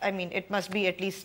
I mean, it must be at least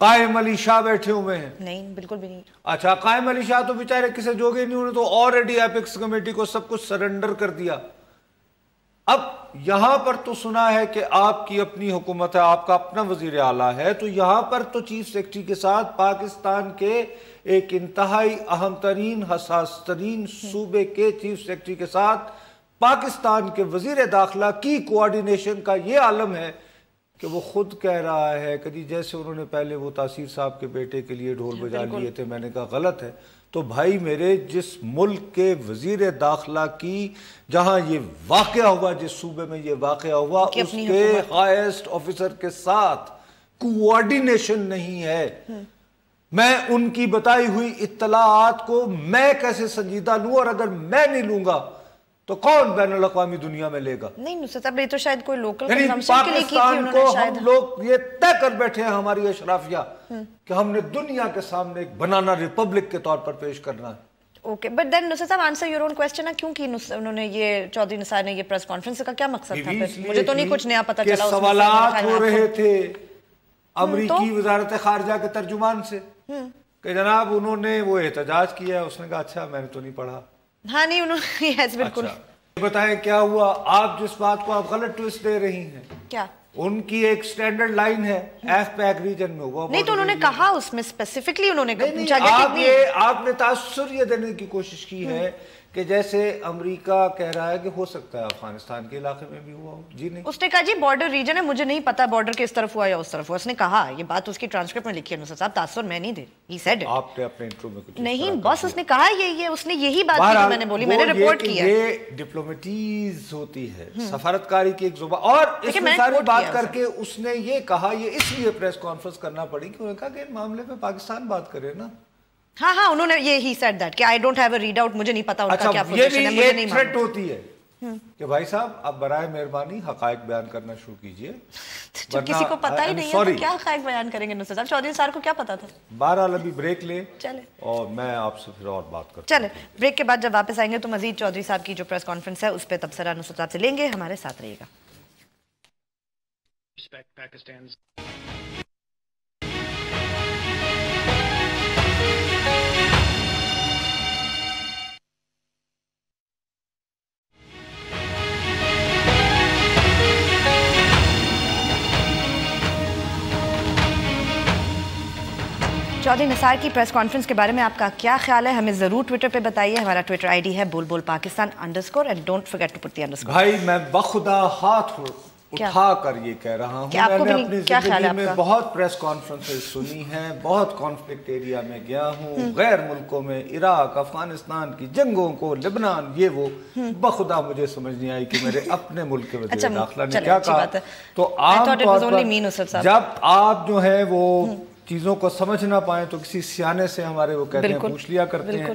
قائم علی شاہ بیٹھے ہوئے ہیں؟ نہیں بالکل بھی نہیں. اچھا قائم علی شاہ تو بیچارے کسی جوگے نہیں, انہوں نے تو آلریڈی ایپکس کمیٹی کو سب کچھ سرنڈر کر دیا. اب یہاں پر تو سنا ہے کہ آپ کی اپنی حکومت ہے, آپ کا اپنا وزیر اعلیٰ ہے, تو یہاں پر تو چیف سیکرٹری کے ساتھ پاکستان کے ایک انتہائی اہم ترین حساس ترین صوبے کے چیف سیکرٹری کے ساتھ پاکستان کے وزیر داخلہ کی کوارڈینیشن کا یہ عالم ہے کہ وہ خود کہہ رہا ہے کہ جیسے انہوں نے پہلے وہ تاثیر صاحب کے بیٹے کے لیے ڈھول بجا لیے تھے, میں نے کہا غلط ہے. تو بھائی میرے, جس ملک کے وزیر داخلہ کی جہاں یہ واقعہ ہوا, جس صوبے میں یہ واقعہ ہوا, اس کے ہائیسٹ آفیسر کے ساتھ کوارڈینیشن نہیں ہے, میں ان کی بتائی ہوئی اطلاعات کو میں کیسے سنجیدہ لوں, اور اگر میں نہیں لوں گا تو کون بین الاقوامی دنیا میں لے گا؟ نہیں نصرت صاحب, یہ تو شاید کوئی لوکل یعنی کنزمپشن کے لیے کی تھی انہوں نے شاید. ہم لوگ یہ طے کر بیٹھے ہیں ہماری اشرافیہ کہ ہم نے دنیا کے سامنے ایک بنانا ریپبلک کے طور پر پیش کرنا ہے. اوکے, بٹ دین نصرت صاحب آنسر یور اون کوسچن ہے, کیوں کی انہوں نے یہ چودھری نثار نے یہ پریس کانفرنس کا کیا مقصد تھا؟ مجھے تو نہیں کچھ نیا پتہ چلا. سوالات ہو رہے تھے امریکی وزارت خارجہ کے ترجمان سے کہ جناب انہوں نے وہ احتجاج کیا ہے, اس نے کہا اچھا میں نے تو نہیں پڑھا. ہاں نہیں انہوں نے, یس بالکل. بتائیں کیا ہوا؟ آپ جس بات کو آپ غلط ٹویسٹ دے رہی ہیں, کیا ان کی ایک سٹینڈرڈ لائن ہے ایف پیک ریجن میں وہ نہیں, تو انہوں نے کہا اس میں اسپیسیفکلی انہوں نے آپ نے تاثر یہ دینے کی کوشش کی ہے کہ جیسے امریکہ کہہ رہا ہے کہ ہو سکتا ہے افغانستان کے علاقے میں بھی ہوا ہو. جی نہیں, اس نے کہا جی بارڈر ریجن ہے, مجھے نہیں پتا بارڈر کس طرف ہوا یا اس طرف ہوا. اس نے کہا, یہ بات اس کی ٹرانسکرپٹ میں لکھی ہے نصرت صاحب, تاثر میں نہیں دے رہی. آپ نے اپنے انٹرو میں کچھ نہیں بس اس نے کہا یہ اس نے یہی بات کی جو میں نے بولی, میں نے رپورٹ کیا. یہ ڈپلومیٹیز ہوتی ہے, سفارتکاری کی ایک زبان, اور اس میں ساری بات کر کے اس نے یہ کہا, یہ اس لیے پریس کانفرنس کرنا پڑی کہ انہوں نے کہا کہ اس معاملے میں پاکستان بات کرے نا. ہاں ہاں انہوں نے یہ ہی سیڈ دیٹ کہ I don't have a read out, مجھے نہیں پتا ان کا کیا پوزیشن ہے, مجھے نہیں معلوم. یہ بھی ایک تھریٹ ہوتی ہے کہ بھائی صاحب آپ برائے مہربانی حقائق بیان کرنا شروع کیجئے. جب کسی کو پتہ ہی نہیں ہے تو کیا حقائق بیان کریں گے نصرت صاحب؟ چودھری صاحب کو کیا پتا تھا؟ بہرحال ابھی بریک لیں چلے, اور میں آپ سے پھر اور بات کرتا ہوں. چلے بریک کے بعد جب واپس آئیں گے تو مزید چودھری صاحب کی جو پریس کانفرنس ہے اس پہ تبصرہ نصرت صاحب سے لیں گے. ہمارے ساتھ رہیے گا. چودھری نثار کی پریس کانفرنس کے بارے میں آپ کا کیا خیال ہے؟ ہمیں ضرور ٹویٹر پہ بتائیے. ہمارا ٹویٹر آئی ڈی ہے بول Pakistan _ and don't forget to put the _. بھائی میں بخدا ہاتھ اٹھا کر یہ کہہ رہا ہوں, میں نے اپنی زندگی میں بہت پریس کانفرنسز سنی ہیں, بہت کانفلکٹ ایریا میں گیا ہوں, غیر ملکوں میں, عراق افغانستان کی جنگوں کو, لبنان, یہ وہ, بخدا مجھے سمجھ نہیں آئی کہ میرے اپنے ملک کے وزیر داخلہ نے کیا کہا. تو عام طور پر جب آپ جو ہے وہ چیزوں کو سمجھ نہ پائیں تو کسی سیانے سے ہمارے وہ کہتے ہیں پوچھ لیا کرتے ہیں.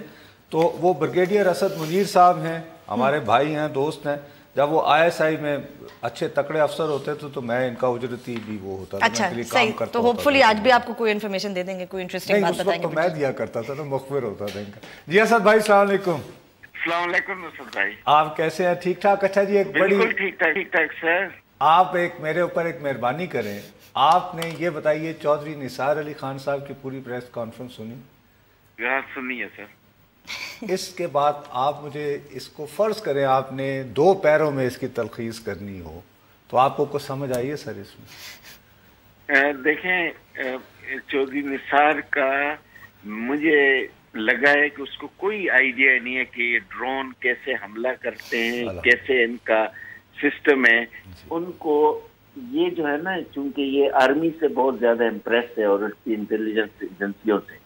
تو وہ بریگیڈیئر اسد منیر صاحب ہیں, ہمارے بھائی ہیں, دوست ہیں. جب وہ ISI میں اچھے تکڑے افسر ہوتے تھے تو میں ان کا اجرتی بھی وہ ہوتا تھا. اچھا صحیح, تو ہوپفلی آج بھی آپ کو کوئی انفارمیشن دے دیں گے, کوئی انٹرسٹنگ بات بتائیں گے. تو میں دیا کرتا تھا نا, مخبر ہوتا تھا ان کا. جی اسد بھائی السلام علیکم. السلام علیکم اسد بھائی, آپ کیسے ہیں؟ ٹھیک ٹھاک. اچھا جی ایک بڑی بالکل ٹھیک ٹھاک سر. آپ ایک میرے اوپر ایک مہربانی کریں, آپ نے یہ بتائیے چودھری نثار علی خان صاحب کی پوری پریس کانفرنس سنی؟ سنی ہے سر. اس کے بعد آپ مجھے اس کو فرض کریں آپ نے 2 پیروں میں اس کی تلخیص کرنی ہو تو آپ کو کچھ سمجھ آئیے سر اس میں؟ دیکھیں چودھری نثار کا مجھے لگا ہے کہ اس کو کوئی آئیڈیا نہیں ہے کہ یہ ڈرون کیسے حملہ کرتے ہیں, کیسے ان کا سسٹم ہے. ان کو یہ جو ہے نا, چونکہ یہ آرمی سے بہت زیادہ امپریس ہے اور اس کی انٹیلیجنس ایجنسیوں سے,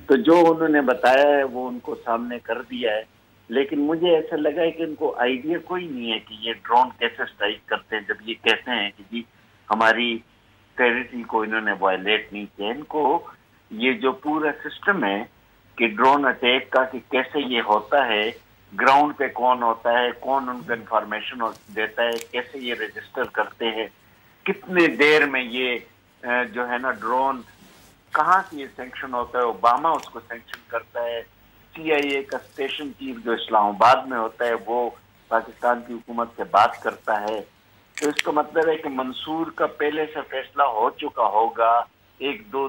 تو جو انہوں نے بتایا ہے وہ ان کو سامنے کر دیا ہے. لیکن مجھے ایسا لگا ہے کہ ان کو آئیڈیا کوئی نہیں ہے کہ یہ ڈرون کیسے اسٹرائک کرتے ہیں, جب یہ کہتے ہیں کہ جی ہماری ٹیریٹری کو انہوں نے وائلیٹ نہیں کیا. ان کو یہ جو پورا سسٹم ہے کہ ڈرون اٹیک کا, کہ کیسے یہ ہوتا ہے, گراؤنڈ پہ کون ہوتا ہے, کون ان کو انفارمیشن دیتا ہے, کیسے یہ رجسٹر کرتے ہیں, کتنے دیر میں یہ جو ہے نا ڈرون کہاں سے یہ سینکشن ہوتا ہے, اوباما اس کو سینکشن کرتا ہے. CIA کا اسٹیشن چیف جو اسلام آباد میں ہوتا ہے وہ پاکستان کی حکومت سے بات کرتا ہے. تو اس کا مطلب ہے کہ منصور کا پہلے سے فیصلہ ہو چکا ہوگا 1, 2,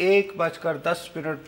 1:10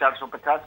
450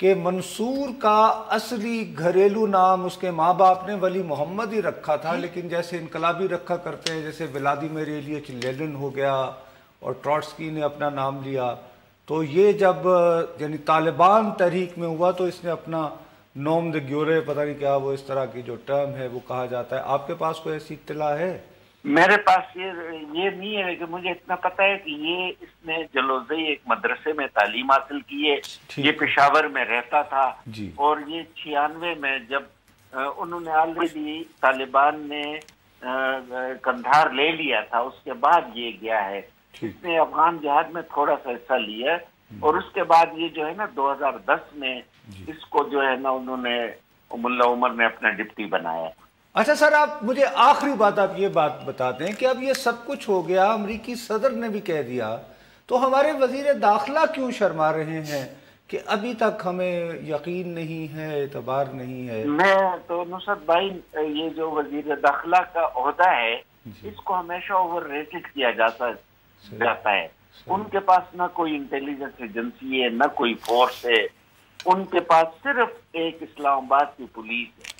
کہ منصور کا اصلی گھریلو نام اس کے ماں باپ نے ولی محمد ہی رکھا تھا، لیکن جیسے انقلابی رکھا کرتے ہیں، جیسے ولادیمیر ایلیچ لینن ہو گیا اور ٹروٹسکی نے اپنا نام لیا، تو یہ جب یعنی طالبان تحریک میں ہوا تو اس نے اپنا نوم د گیورے پتہ نہیں کیا وہ اس طرح کی جو ٹرم ہے وہ کہا جاتا ہے. آپ کے پاس کوئی ایسی اطلاع ہے؟ میرے پاس یہ نہیں ہے، کہ مجھے اتنا پتہ ہے کہ یہ اس نے جلوزئی ایک مدرسے میں تعلیم حاصل کی ہے، یہ پشاور میں رہتا تھا، اور یہ 96 میں جب انہوں نے آلریڈی طالبان نے کندھار لے لیا تھا، اس کے بعد یہ گیا ہے. اس نے افغان جہاد میں تھوڑا سا حصہ لیا، اور اس کے بعد یہ جو ہے نا 2010 میں اس کو جو ہے نا انہوں نے ملا عمر نے اپنا ڈپٹی بنایا. اچھا سر، آپ مجھے آخری بات آپ یہ بات بتا دیں کہ اب یہ سب کچھ ہو گیا، امریکی صدر نے بھی کہہ دیا، تو ہمارے وزیر داخلہ کیوں شرما رہے ہیں کہ ابھی تک ہمیں یقین نہیں ہے، اعتبار نہیں ہے؟ میں تو نصرت بھائی، یہ جو وزیر داخلہ کا عہدہ ہے اس کو ہمیشہ اوور ریٹڈ کیا جاتا ہے. ان کے پاس نہ کوئی انٹیلیجنس ایجنسی ہے، نہ کوئی فورس ہے، ان کے پاس صرف ایک اسلام آباد کی پولیس ہے.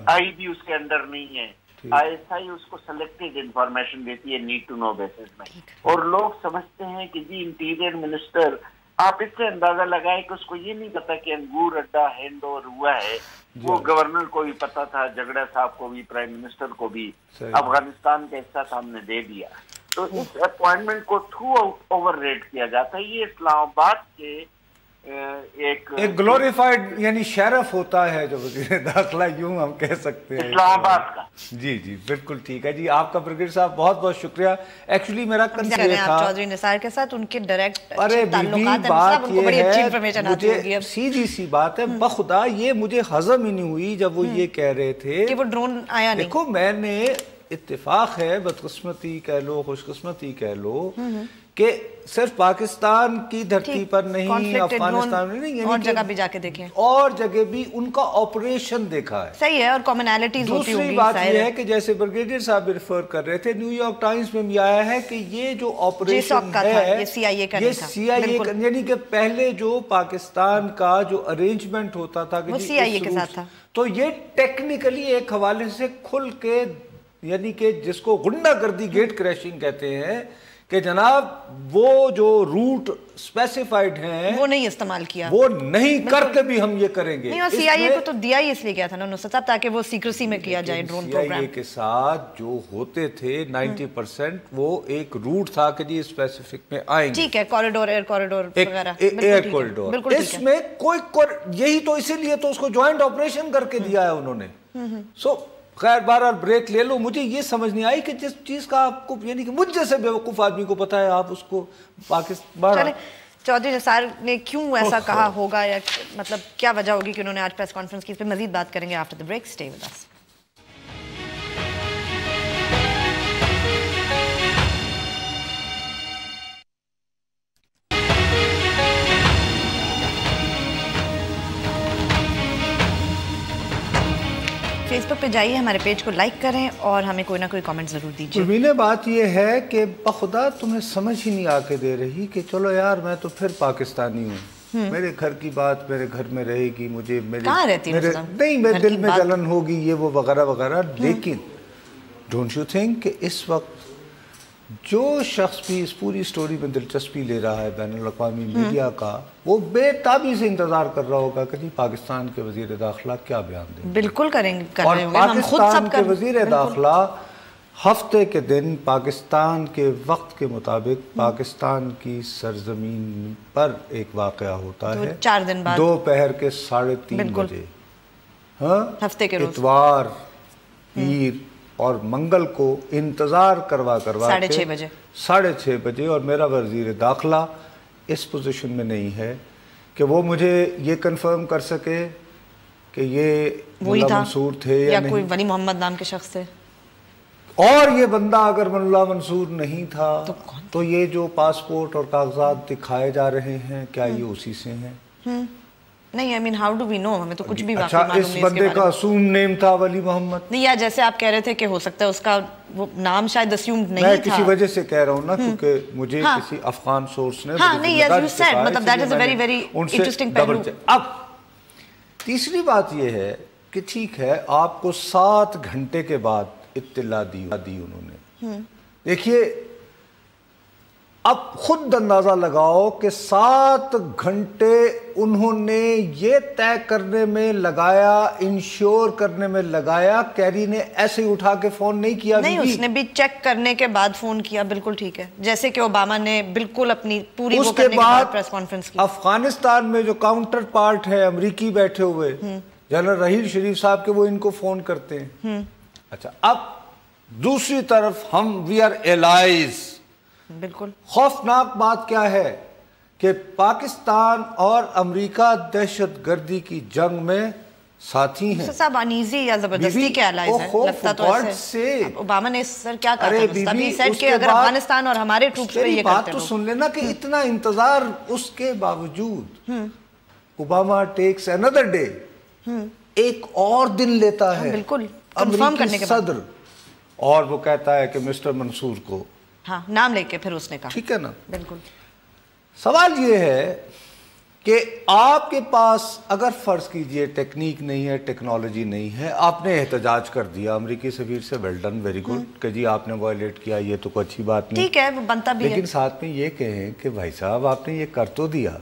آئی بھی اس کے اندر نہیں ہے، آئی ایس آئی اس کو سلیکٹڈ انفارمیشن دیتی ہے نیڈ ٹو نو بیسس میں. اور لوگ سمجھتے ہیں کہ جی انٹیریئر منسٹر، آپ اس سے اندازہ لگائیں کہ اس کو یہ نہیں پتا کہ انگور اڈا ہینڈ اوور ہوا ہے. وہ گورنر کو بھی پتا تھا، جھگڑا صاحب کو بھی، پرائم منسٹر کو بھی. افغانستان کا حصہ تھا، ہم نے دے دیا. تو اس اپوائنٹمنٹ کو تھرو آؤٹ اوور ریٹ کیا جاتا ہے. یہ اسلام آباد کے ایک گلوریفائڈ یعنی شیرف ہوتا ہے جو وزیر داخلہ، یوں ہم کہہ سکتے ہیں اسلام آباد کا. جی بالکل ٹھیک ہے. جی آپ کا برگیڈیئر صاحب بہت بہت شکریہ. ایکچولی میرا کنسرن تھا چودھری نثار کے ساتھ ان کے ڈائریکٹ ارے بات یہ ہے، مجھے سیدھی سی بات ہے، بخدا یہ مجھے ہضم ہی نہیں ہوئی جب وہ یہ کہہ رہے تھے کہ وہ ڈرون آیا نہیں. دیکھو میں نے اتفاق ہے، بدقسمتی کہہ لو، خوش قسمتی کہہ لو، کہ صرف پاکستان کی دھرتی پر نہیں، افغانستان میں نہیں، اور جگہ بھی جا کے دیکھیں، اور جگہ بھی ان کا آپریشن دیکھا ہے. صحیح ہے، اور کامنالٹیز ہوتی ہوگی. دوسری بات یہ ہے کہ جیسے برگیڈیئر صاحب ریفر کر رہے تھے، نیو یارک ٹائمز میں بھی آیا ہے کہ یہ جو آپریشن ہے یہ سی آئی اے کا یعنی کہ پہلے جو پاکستان کا جو ارینجمنٹ ہوتا تھا وہ سی آئی اے کے ساتھ تھا، تو یہ ٹیکنیکلی ایک حوالے سے کھل کے، یعنی کہ جس کو غنڈہ گردی گیٹ کریشنگ کہتے ہیں، کہ جناب وہ جو روٹ اسپیسیفائڈ ہیں وہ نہیں استعمال کیا، وہ نہیں کرتے بھی ہم یہ کریں گے. نہیں، اور سی آئی اے کو تو دیا ہی اس لیے کیا تھا نا نصرت صاحب، تاکہ وہ سیکریسی میں کیا جائے ڈرون پروگرام. سی آئی اے کے ساتھ جو ہوتے تھے 90% وہ ایک روٹ تھا کہ جی اسپیسیفک میں آئیں گے. ٹھیک ہے، کوریڈور، ایئر کوریڈور وغیرہ، ایئر کوریڈور. اس میں کوئی یہی تو اسی لیے تو اس کو جوائنٹ آپریشن کر کے دیا ہے انہوں نے. سو خیر بہرحال بریک لے لو. مجھے یہ سمجھ نہیں آئی کہ جس چیز کا آپ کو، یعنی کہ مجھ جیسے بیوقوف آدمی کو پتا ہے، آپ اس کو پاکستان. چودھری نثار نے کیوں ایسا کہا ہوگا، یا مطلب کیا وجہ ہوگی کہ انہوں نے آج پریس کانفرنس کی، اس پہ مزید بات کریں گے after the break. Stay with us. Facebook پہ جائیے، ہمارے پیج کو لائک کریں اور ہمیں کوئی نہ کوئی کامنٹ ضرور دیجیے. پروین، بات یہ ہے کہ بخدا تمہیں سمجھ ہی نہیں آ کے دے رہی کہ چلو یار میں تو پھر پاکستانی ہوں، میرے گھر کی بات میرے گھر میں رہے گی، مجھے کہاں رہتی نہیں، میرے دل میں جلن ہوگی، یہ وہ وغیرہ وغیرہ. لیکن ڈونٹ یو تھنک کہ اس وقت جو شخص بھی اس پوری سٹوری میں دلچسپی لے رہا ہے بین الاقوامی میڈیا کا، وہ بے تابی سے انتظار کر رہا ہوگا کہ پاکستان کے وزیر داخلہ کیا بیان دیں. بالکل کریں گے. اور پاکستان کے وزیر داخلہ ہفتے کے دن پاکستان کے وقت کے مطابق پاکستان کی سرزمین پر ایک واقعہ ہوتا ہے 4 دن بعد دوپہر کے 3:30 بجے، ہفتے کے روز، اتوار، پیر اور منگل کو انتظار کروا 6:30 بجے. اور میرا وزیر داخلہ اس پوزیشن میں نہیں ہے کہ وہ مجھے یہ کنفرم کر سکے کہ یہ ملا منصور تھے یا نہیں، کوئی ولی محمد نام کے شخص تھے. اور یہ بندہ اگر ملا منصور نہیں تھا تو یہ جو پاسپورٹ اور کاغذات دکھائے جا رہے ہیں کیا یہ اسی سے ہیں؟ نہیں، I mean how do we know؟ ہمیں تو کچھ بھی واقعی معلوم نہیں. اس بندے کا اسوم نیم تھا ولی محمد، نہیں، یا جیسے آپ کہہ رہے تھے کہ ہو سکتا ہے اس کا وہ نام شاید اسیومڈ نہیں تھا. میں کسی وجہ سے کہہ رہا ہوں نا، کیونکہ مجھے کسی افغان سورس نے نہیں، as you said، مطلب that is a very very interesting پہلو. اب تیسری بات یہ ہے کہ ٹھیک ہے آپ کو 7 گھنٹے کے بعد اطلاع دی انہوں نے. دیکھیے اب خود اندازہ لگاؤ کہ 7 گھنٹے انہوں نے یہ طے کرنے میں لگایا, انشور کرنے میں لگایا. کیری نے ایسے ہی اٹھا کے فون نہیں کیا, نہیں اس نے بھی چیک کرنے کے بعد فون کیا. بالکل ٹھیک ہے, جیسے کہ اوباما نے بالکل اپنی پوری وہ کرنے کے بعد پریس کانفرنس کی. افغانستان میں جو کاؤنٹر پارٹ ہے امریکی بیٹھے ہوئے جنرل رحیل شریف صاحب کے, وہ ان کو فون کرتے ہیں. اچھا اب دوسری طرف ہم وی آر ایلائز. بالکل خوفناک بات کیا ہے کہ پاکستان اور امریکہ دہشت گردی کی جنگ میں ساتھی ہیں. صاحب انیزی یا زبردستی کے الائز ہیں لگتا تو ایسے. اوباما نے سر کیا کہا تھا, ابھی سیٹ کہ اگر افغانستان اور ہمارے ٹروپس پہ یہ بات تو سن لینا کہ اتنا انتظار اس کے باوجود اوباما ٹیکس another day, ایک اور دن لیتا ہے بالکل کنفرم کرنے کے بعد, صدر, اور وہ کہتا ہے کہ مسٹر منصور کو ہاں نام لے کے پھر اس نے کہا. ٹھیک ہے نا. بالکل سوال یہ ہے کہ آپ کے پاس اگر فرض کیجئے ٹیکنیک نہیں ہے, ٹیکنالوجی نہیں ہے, آپ نے احتجاج کر دیا امریکی سفیر سے, ویل ڈن, ویری گڈ کہ جی آپ نے وائلیٹ کیا, یہ تو کوئی اچھی بات نہیں, ٹھیک ہے وہ بنتا بھی ہے. لیکن ساتھ میں یہ کہیں کہ بھائی صاحب آپ نے یہ کر تو دیا,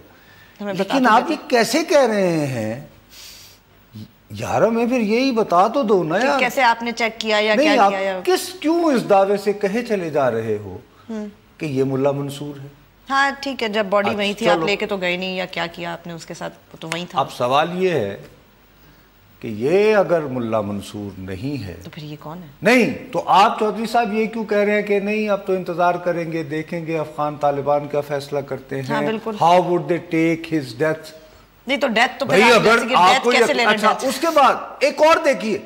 لیکن آپ یہ کیسے کہہ رہے ہیں یار, ہمیں پھر یہی بتا تو دو نا یار, کیسے آپ نے چیک کیا یا کیا کیا, آپ کیوں اس دعوے سے کہے چلے جا رہے ہو کہ یہ ملا منصور ہے. ہاں ٹھیک ہے, جب باڈی وہیں تھی آپ لے کے تو گئے نہیں, یا کیا کیا آپ نے اس کے ساتھ, تو وہیں تھا. اب سوال یہ ہے کہ یہ اگر ملا منصور نہیں ہے تو پھر یہ کون ہے؟ نہیں تو آپ چودھری صاحب یہ کیوں کہہ رہے ہیں کہ نہیں اب تو انتظار کریں گے, دیکھیں گے افغان طالبان کا فیصلہ کرتے ہیں, how would they take his death. نہیں تو ڈیتھ تو بھائی اگر آپ کو اچھا اس کے بعد ایک اور دیکھیے,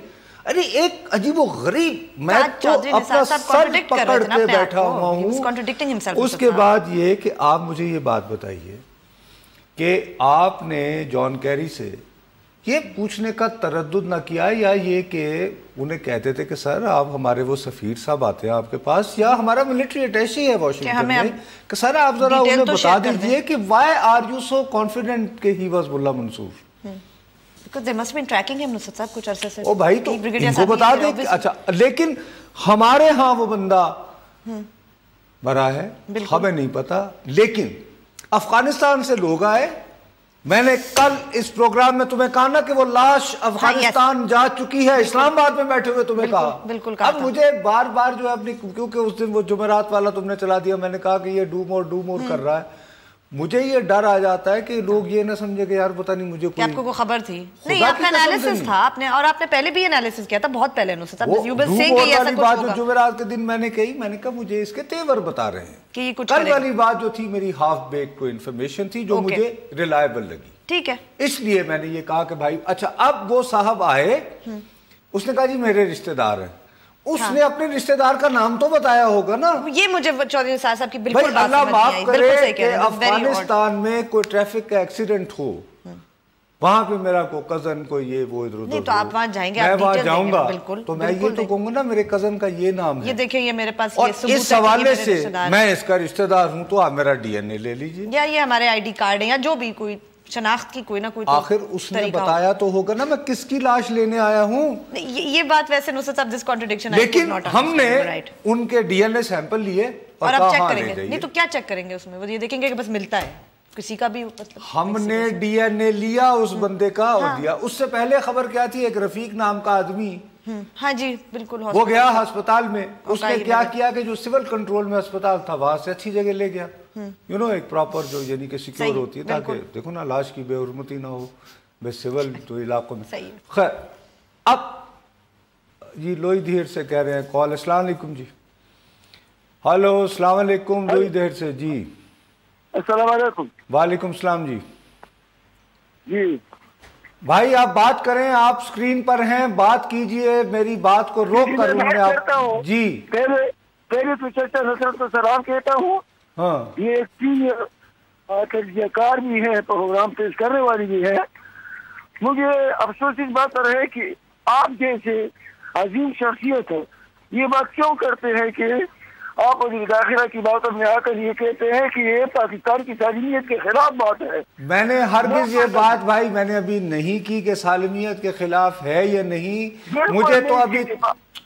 ارے ایک عجیب و غریب, میں تو اپنا سر پکڑ کے بیٹھا ہوا ہوں. اس کے بعد یہ کہ آپ مجھے یہ بات بتائیے کہ آپ نے جان کیری سے یہ پوچھنے کا تردد نہ کیا, یا یہ کہ انہیں کہتے تھے کہ سر آپ ہمارے وہ سفیر صاحب آتے ہیں آپ کے پاس, یا ہمارا ملٹری اٹیچی ہے واشنگٹن میں, کہ سر آپ ذرا انہیں بتا دیجئے کہ why are you so confident کہ he was ملا منصور. Because they must be tracking him, نصرت صاحب کچھ عرصے سے. او بھائی تو ان کو بتا دیں. اچھا لیکن ہمارے ہاں وہ بندہ مرا ہے, ہمیں نہیں پتا, لیکن افغانستان سے لوگ آئے. میں نے کل اس پروگرام میں تمہیں کہا نا کہ وہ لاش افغانستان جا چکی ہے, اسلام آباد میں بیٹھے ہوئے تمہیں کہا. اب مجھے بار بار جو ہے اپنی, کیونکہ اس دن وہ جمعرات والا تم نے چلا دیا, میں نے کہا کہ یہ ڈو مور کر رہا ہے, مجھے یہ ڈر آ جاتا ہے کہ لوگ یہ نہ سمجھے کہ یار پتہ نہیں مجھے کوئی, آپ کو خبر تھی نہیں, آپ کا انالیسس تھا آپ نے, اور آپ نے پہلے بھی انالیسس کیا تھا بہت پہلے. بات جو جمعرات کے دن میں نے کہا مجھے اس کے تیور بتا رہے ہیں کہ یہ کچھ, کل والی بات جو تھی میری ہاف بیک کو انفارمیشن تھی جو مجھے ریلائبل لگی, ٹھیک ہے, اس لیے میں نے یہ کہا کہ بھائی اچھا. اب وہ صاحب آئے, اس نے کہا جی میرے رشتہ دار ہیں, اس نے اپنے رشتہ دار کا نام تو بتایا ہوگا نا. یہ مجھے چودھری نثار صاحب کی بالکل بات اللہ معاف کرے کہ افغانستان میں کوئی ٹریفک کا ایکسیڈنٹ ہو, وہاں پہ میرا کوئی کزن کوئی یہ وہ ادھر ادھر, تو آپ وہاں جائیں گے, میں وہاں جاؤں گا تو میں یہ تو کہوں گا نا میرے کزن کا یہ نام ہے, یہ دیکھیں یہ میرے پاس, اور اس حوالے سے میں اس کا رشتہ دار ہوں تو آپ میرا ڈی این اے لے لیجئے, یا یہ ہمارے آئی ڈی کارڈ ہیں, یا جو بھی کوئی شناخت کی کوئی نہ کوئی. آخر اس نے بتایا تو ہوگا نا میں کس کی لاش لینے آیا ہوں. یہ بات ویسے نصرت صاحب دس کنٹرڈکشن, لیکن ہم نے ان کے ڈی این اے سیمپل لیے اور اب چیک کریں گے. نہیں تو کیا چیک کریں گے اس میں, وہ یہ دیکھیں گے کہ بس ملتا ہے کسی کا بھی. ہم نے ڈی این اے لیا اس بندے کا اور دیا. اس سے پہلے خبر کیا تھی, ایک رفیق نام کا آدمی, ہاں جی بالکل, وہ گیا ہسپتال میں, اس نے کیا کیا کہ جو سول کنٹرول میں ہسپتال تھا وہاں سے اچھی جگہ لے گیا, یو نو ایک پراپر جو یعنی کہ سیکیور ہوتی ہے, تاکہ دیکھو نا لاش کی بے حرمتی نہ ہو, بے سول تو علاقوں میں. خیر اب جی لوئی دھیر سے کہہ رہے ہیں کال. السلام علیکم جی. ہلو السلام علیکم, لوئی دھیر سے جی. السلام علیکم. وعلیکم السلام جی. جی بھائی آپ بات کریں, آپ سکرین پر ہیں, بات کیجئے, میری بات کو روک کر انہوں نے آپ جی. پہلے تو چچا نصرت کو سلام کہتا ہوں. ہاں یہ ایک سینئر کار بھی ہے, پروگرام پیش کرنے والی بھی ہے. مجھے افسوس اس بات پر ہے کہ آپ جیسے عظیم شخصیت ہے یہ بات کیوں کرتے ہیں کہ آپ وزیر داخلہ کی بات میں آ کر یہ کہتے ہیں کہ یہ پاکستان کی سالمیت کے خلاف بات ہے. میں نے ہرگز یہ بات بھائی میں نے ابھی نہیں کی کہ سالمیت کے خلاف ہے یا نہیں. مجھے تو ابھی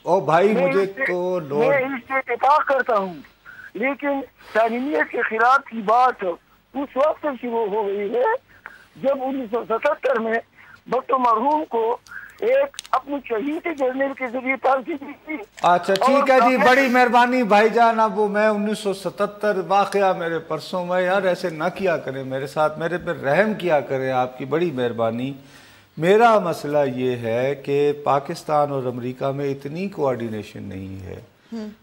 او بھائی مجھے تو میں اس سے اتفاق کرتا ہوں، لیکن سالمیت کے خلاف کی بات اس وقت شروع ہو گئی ہے جب 1977 میں بھٹو مرحوم کو ایک اپنی شہید جرنیل کے ذریعے پھانسی دی تھی. اچھا ٹھیک ہے جی، بڑی مہربانی بھائی جان. اب وہ میں 1977 واقعہ میرے پرسوں میں، یار ایسے نہ کیا کریں میرے ساتھ، میرے پہ رحم کیا کریں، آپ کی بڑی مہربانی. میرا مسئلہ یہ ہے کہ پاکستان اور امریکہ میں اتنی کوآرڈینیشن نہیں ہے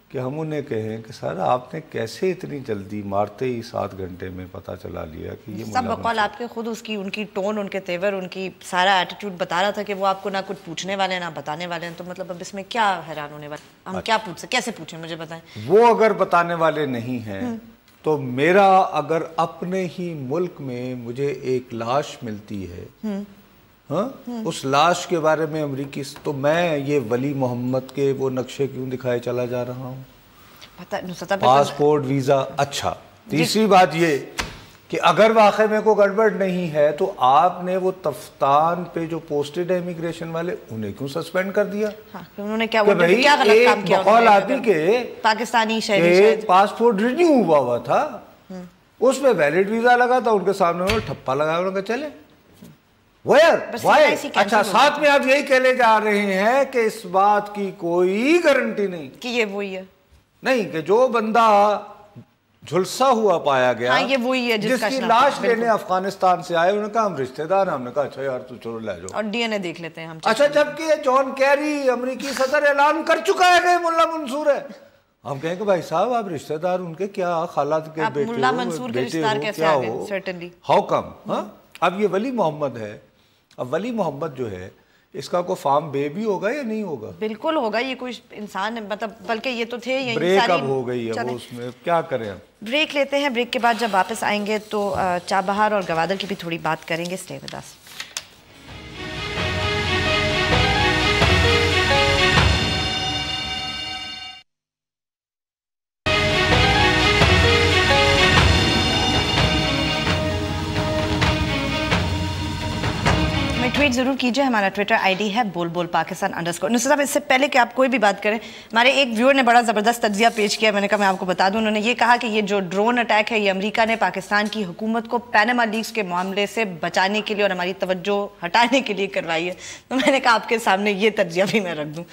کہ ہم انہیں کہیں کہ سر آپ نے کیسے اتنی جلدی مارتے ہی 7 گھنٹے میں پتہ چلا لیا کہ یہ سب بقول آپ کے خود اس کی ان کی ٹون، ان کے تیور، ان کی سارا ایٹیٹیوڈ بتا رہا تھا کہ وہ آپ کو نہ کچھ پوچھنے والے ہیں نہ بتانے والے ہیں. تو مطلب اب اس میں کیا حیران ہونے والے، ہم کیا پوچھ سکتے، کیسے پوچھیں مجھے بتائیں. وہ اگر بتانے والے نہیں ہیں تو میرا اگر اپنے ہی ملک میں مجھے ایک لاش ملتی ہے، اس لاش کے بارے میں امریکی، تو میں یہ ولی محمد کے وہ نقشے کیوں دکھائے چلا جا رہا ہوں؟ Passport, visa. اچھا تیسری بات یہ کہ اگر واقعی میں کوئی گڑبڑ نہیں ہے تو آپ نے وہ تفتان پہ جو پوسٹڈ ہے امیگریشن والے انہیں کیوں سسپینڈ کر دیا؟ انہوں نے کیا کہ بھئی ایک بقول آتی کہ پاکستانی شہری پاسپورٹ رینیو ہوا تھا، اس پہ ویلڈ ویزا لگا تھا، ان کے سامنے انہوں نے ٹھپا لگایا، انہوں نے کہا چلے اچھا. ساتھ میں آپ یہی کہنے جا رہے ہیں کہ اس بات کی کوئی گارنٹی نہیں کہ یہ وہی ہے، نہیں کہ جو بندہ جھلسا ہوا پایا گیا یہ وہی ہے جس کی لاش لینے افغانستان سے آئے، انہوں نے کہا ہم رشتہ دار ہیں. ہم نے کہا اچھا یار تو چلو لے جاؤ اور ڈی این اے دیکھ لیتے ہیں ہم. اچھا جبکہ جان کیری امریکی صدر اعلان کر چکا ہے کہ ملا منصور ہے. ہم کہیں کہ بھائی صاحب آپ رشتہ دار ان کے کیا خالات کے بیٹے ہو، ملا منصور کے رشتہ دار کیسے آ گئے؟ Certainly how come. اب یہ ولی محمد ہے، اب ولی محمد جو ہے اس کا کوئی فارم بے بھی ہوگا یا نہیں ہوگا؟ بالکل ہوگا. یہ کوئی انسان ہے، مطلب بلکہ یہ تو تھے یہی. بریک اب ہو گئی ہے وہ، اس میں کیا کریں ہم؟ بریک لیتے ہیں. بریک کے بعد جب واپس آئیں گے تو چابہار اور گوادر کی بھی تھوڑی بات کریں گے. Stay with us. ٹویٹ ضرور کیجئے. ہمارا ٹویٹر آئی ڈی ہے بول بول پاکستان _ نصرت صاحب اس سے پہلے کہ آپ کوئی بھی بات کریں، ہمارے ایک ویور نے بڑا زبردست تجزیہ پیش کیا، میں نے کہا میں آپ کو بتا دوں. انہوں نے یہ کہا کہ یہ جو ڈرون اٹیک ہے یہ امریکہ نے پاکستان کی حکومت کو پیناما لیکس کے معاملے سے بچانے کے لیے اور ہماری توجہ ہٹانے کے لیے کروائی ہے. تو میں نے کہا آپ کے سامنے یہ تجزیہ بھی میں رکھ دوں.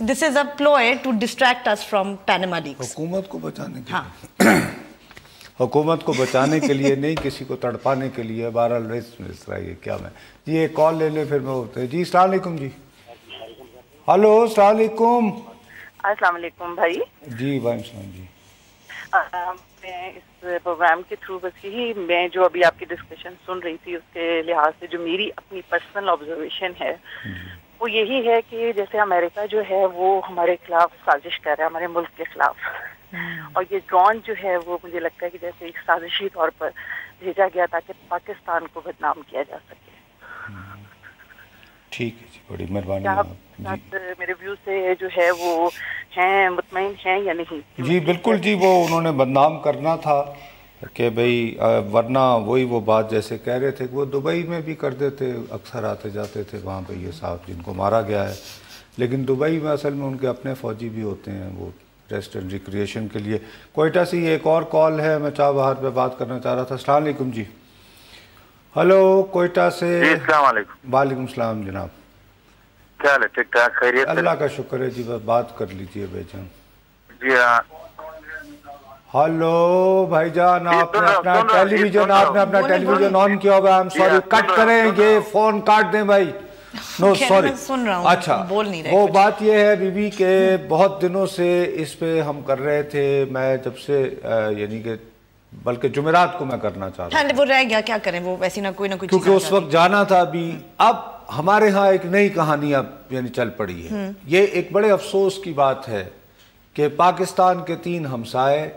This is a ploy to distract us from Panama leaks. حکومت کو بچانے کے لیے حکومت کو بچانے کے لیے نہیں، کسی کو تڑپانے کے لیے. بہرحال اس طرح یہ کیا میں جی ایک کال لے لیں پھر میں ہوتے ہیں. جی السلام علیکم. جی ہلو السلام علیکم. السلام علیکم بھائی. جی وعلیکم السلام. جی میں اس پروگرام کے تھرو بس یہی میں جو ابھی آپ کی ڈسکشن سن رہی تھی اس کے لحاظ سے جو میری اپنی پرسنل آبزرویشن ہے وہ یہی ہے کہ جیسے امریکہ جو ہے وہ ہمارے خلاف سازش کر رہا ہے، ہمارے ملک کے خلاف. اور یہ ڈرون جو ہے وہ مجھے لگتا ہے کہ جیسے ایک سازشی طور پر بھیجا گیا تاکہ پاکستان کو بدنام کیا جا سکے. ٹھیک ہے جی، بڑی مہربانی. میرے ویو سے جو ہے وہ ہیں مطمئن ہیں یا نہیں؟ جی بالکل جی، وہ انہوں نے بدنام کرنا تھا کہ بھئی ورنہ وہی وہ بات جیسے کہہ رہے تھے کہ وہ دبئی میں بھی کر دیتے، اکثر آتے جاتے تھے وہاں پہ یہ صاحب جن کو مارا گیا ہے. لیکن دبئی میں اصل میں ان کے اپنے فوجی بھی ہوتے ہیں، وہ ریسٹ اینڈ ریکریشن کے لیے. کوئٹہ سے ایک اور کال ہے، میں چابہار پہ بات کرنا چاہ رہا تھا. السلام علیکم. جی ہلو کوئٹہ سے. السلام علیکم. وعلیکم السلام جناب. کیا حال ہے؟ ٹھیک ٹھاک خیریت؟ اللہ کا شکر ہے جی، بس بات کر لیجیے بھائی جان. جی ہاں. ہلو بھائی جان، آپ نے اپنا ٹیلی ویژن آن کیا ہوا ہے. I'm sorry، کٹ کریں یہ فون، کاٹ دیں بھائی. No sorry. اچھا وہ بات یہ ہے بی بی کہ بہت دنوں سے اس پہ ہم کر رہے تھے، میں جب سے یعنی کہ بلکہ جمعرات کو میں کرنا چاہ رہا ہوں. وہ رہ گیا، کیا کریں، وہ ویسی نہ کوئی کیونکہ اس وقت جانا تھا. ابھی اب ہمارے ہاں ایک نئی کہانی اب یعنی چل پڑی ہے. یہ ایک بڑے افسوس کی بات ہے کہ پاکستان کے 3 ہمسائے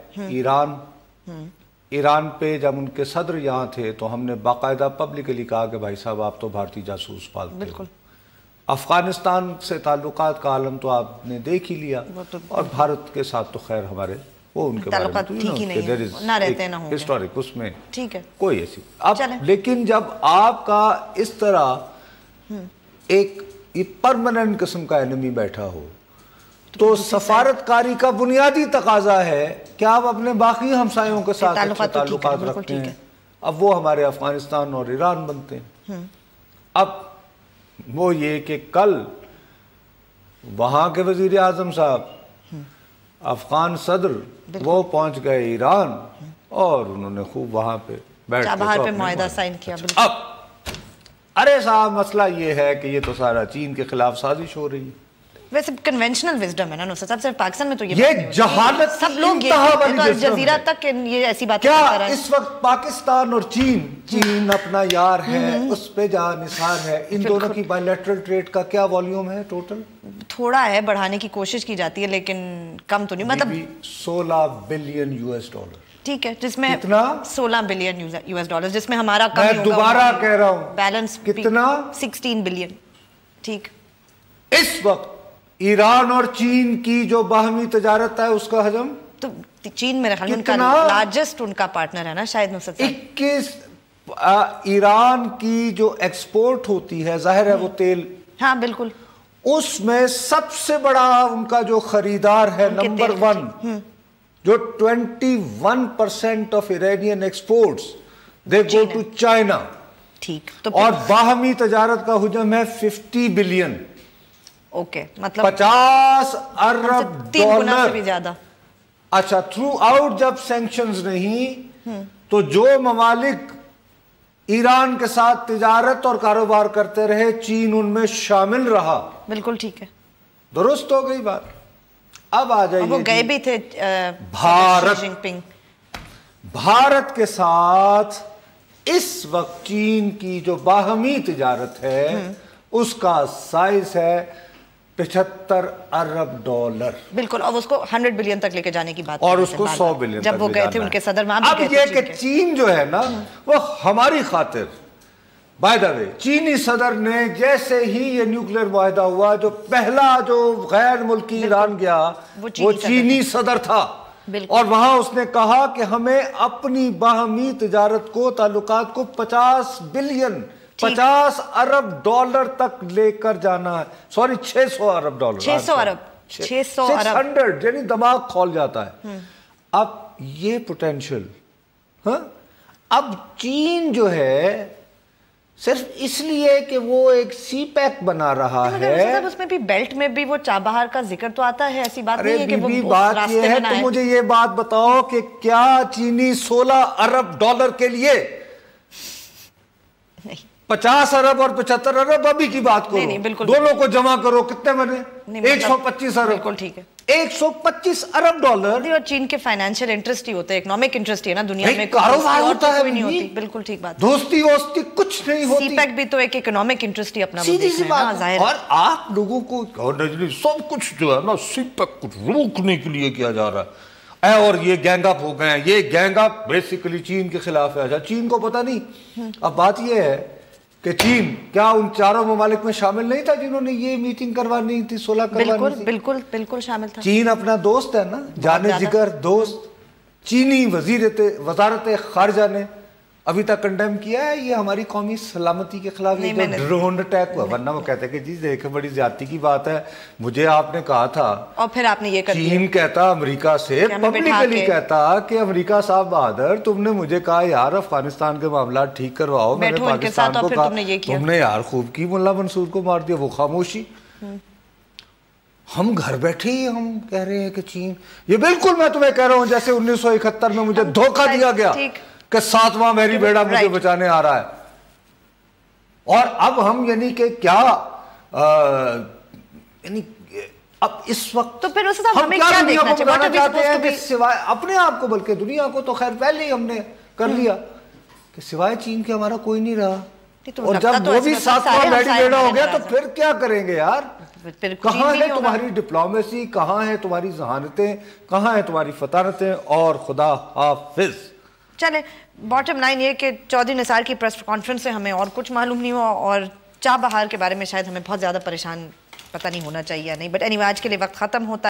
ایران پہ جب ان کے صدر یہاں تھے تو ہم نے باقاعدہ پبلکلی کہا کہ بھائی صاحب آپ تو بھارتی جاسوس پالتے ہو. افغانستان سے تعلقات کا عالم تو آپ نے دیکھ ہی لیا، اور بھارت کے ساتھ تو خیر ہمارے وہ ان کے تعلقات ٹھیک ہی نہیں ہے، نہ رہتے نہ ہوں گے ہسٹورک اس میں ٹھیک ہے کوئی ایسی اب لیکن جب آپ کا اس طرح ایک یہ پرماننٹ قسم کا انمی بیٹھا ہو تو سفارتکاری کا بنیادی تقاضا ہے کہ آپ اپنے باقی ہمسایوں کے ساتھ اچھے تعلقات رکھتے ہیں. اب وہ ہمارے افغانستان اور ایران بنتے ہیں. اب وہ یہ کہ کل وہاں کے وزیر اعظم صاحب افغان صدر وہ پہنچ گئے ایران اور انہوں نے خوب وہاں پہ بیٹھ کے چابہار پہ معاہدہ سائن کیا. اب ارے صاحب مسئلہ یہ ہے کہ یہ تو سارا چین کے خلاف سازش ہو رہی ہے. ویسے کنونشنل وزڈم ہے نا نصرت صاحب, صرف پاکستان میں تو یہ جہالت سب لوگ الجزیرہ تک یہ ایسی باتیں کیا اس وقت پاکستان اور چین اپنا یار ہے, اس پہ جہاں نثار ہے. ان دونوں کی بائیلیٹرل ٹریڈ کا کیا والیوم ہے ٹوٹل؟ تھوڑا ہے, بڑھانے کی کوشش کی جاتی ہے لیکن کم تو نہیں, مطلب 16 بلین US ڈالر. ٹھیک ہے, جس میں کتنا 16 بلین US ڈالر, جس میں ہمارا کم میں دوبارہ کہہ رہا ہوں بیلنس کتنا 16 بلین. ٹھیک, اس وقت ایران اور چین کی جو باہمی تجارت ہے اس کا حجم تو چین میرے خیال میں ان کا لارجسٹ ان کا پارٹنر ہے نا شاید نصرت صاحب. 21 ایران کی جو ایکسپورٹ ہوتی ہے ظاہر ہے وہ تیل, ہاں بالکل, اس میں سب سے بڑا ان کا جو خریدار ہے نمبر 1 جو 21% of Iranian exports they go to China. ٹھیک, اور باہمی تجارت کا حجم ہے 50 بلین. اوکے, مطلب 50 ارب ڈالر سے بھی زیادہ. اچھا, تھرو آؤٹ جب سینکشنز نہیں تو جو ممالک ایران کے ساتھ تجارت اور کاروبار کرتے رہے چین ان میں شامل رہا. بالکل ٹھیک ہے, درست ہو گئی بات. اب آ جائیے, وہ گئے بھی تھے بھارت کے ساتھ اس وقت چین کی جو باہمی تجارت ہے اس کا سائز ہے 75 ارب ڈالر. بالکل, اور اس کو 100 بلین تک لے کے جانے کی بات, اور اس کو 100 بلین جب وہ گئے تھے ان کے صدر وہاں بھی. اب یہ کہ چین جو ہے نا وہ ہماری خاطر, بائی دا وے چینی صدر نے جیسے ہی یہ نیوکلیر معاہدہ ہوا, جو پہلا جو غیر ملکی ایران گیا وہ چینی صدر تھا, اور وہاں اس نے کہا کہ ہمیں اپنی باہمی تجارت کو تعلقات کو 50 ارب ڈالر تک لے کر جانا ہے. سوری 600 ارب ڈالر, 600 یعنی دماغ کھول جاتا ہے. اب یہ پوٹینشل, اب چین جو ہے صرف اس لیے کہ وہ ایک سی پیک بنا رہا ہے, اس میں بھی بیلٹ میں بھی وہ چابہار کا ذکر تو آتا ہے, ایسی بات نہیں ہے کہ وہ بات یہ ہے. تو مجھے یہ بات بتاؤ کہ کیا چینی 16 ارب ڈالر کے لیے 50 ارب اور 75 ارب ابھی کی بات کرو, دونوں کو جمع کرو کتنے بنے؟ 125 ارب. بالکل ٹھیک ہے, 125 ارب ڈالر. اور چین کے فائنینشیل انٹرسٹ ہی ہوتے ہیں, اکنامک انٹرسٹ ہی ہے نا دنیا میں, کاروبار ہوتا ہے نہیں ہوتی. بالکل ٹھیک بات, دوستی ووستی کچھ نہیں ہوتی. سی پیک بھی تو ایک اکنامک انٹرسٹ ہی اپنا سیدھی سی بات. اور آپ لوگوں کو سب کچھ جو ہے نا سی پیک کچھ روکنے کے لیے کیا جا رہا ہے, اور یہ گینگ اپ ہو گئے ہیں. یہ گینگ اپ بیسیکلی چین کے خلاف ہے. اچھا, چین کو پتہ نہیں. اب بات یہ ہے کہ چین کیا ان چاروں ممالک میں شامل نہیں تھا جنہوں نے یہ میٹنگ کروانی تھی, 16 کروانی تھی؟ بالکل بالکل شامل تھا. چین اپنا دوست ہے نا, جانے جگر دوست. چینی وزارت خارجہ نے ابھی تک کنڈیم کیا ہے یہ ہماری قومی سلامتی کے خلاف یہ جو ڈرون اٹیک ہوا. ورنہ وہ کہتے ہیں کہ جی دیکھیں بڑی زیادتی کی بات ہے, مجھے آپ نے کہا تھا, اور پھر آپ نے یہ کر دیا. چین کہتا امریکہ سے پبلکلی کہتا کہ امریکہ صاحب بہادر تم نے مجھے کہا یار افغانستان کے معاملات ٹھیک کرواؤ, میں نے پاکستان کو کہا تم نے یار خوب کی ملا منصور کو مار دیا. وہ خاموشی. ہم گھر بیٹھے ہی ہم کہہ رہے ہیں کہ چین, یہ بالکل میں تمہیں کہہ رہا ہوں جیسے 1971 میں مجھے دھوکہ دیا گیا کہ 7واں میری بیڑا مجھے بچانے آ رہا ہے. اور اب ہم یعنی کہ کیا یعنی اب اس وقت تو پھر ہم کیا دنیا کو بتانا چاہتے ہیں کہ سوائے اپنے آپ کو, بلکہ دنیا کو تو خیر پہلے ہی ہم نے کر لیا کہ سوائے چین کے ہمارا کوئی نہیں رہا. اور جب وہ بھی 7واں میری بیڑا ہو گیا تو پھر کیا کریں گے یار؟ کہاں ہے تمہاری ڈپلومیسی, کہاں ہے تمہاری ذہانتیں, کہاں ہے تمہاری فطانتیں؟ اور خدا حافظ. چلیں, باٹم لائن یہ کہ چودھری نثار کی پریس کانفرنس سے ہمیں اور کچھ معلوم نہیں ہوا, اور چابہار کے بارے میں شاید ہمیں بہت زیادہ پریشان پتہ نہیں ہونا چاہیے نہیں, بٹ اینی وے آج کے لیے وقت ختم ہوتا ہے.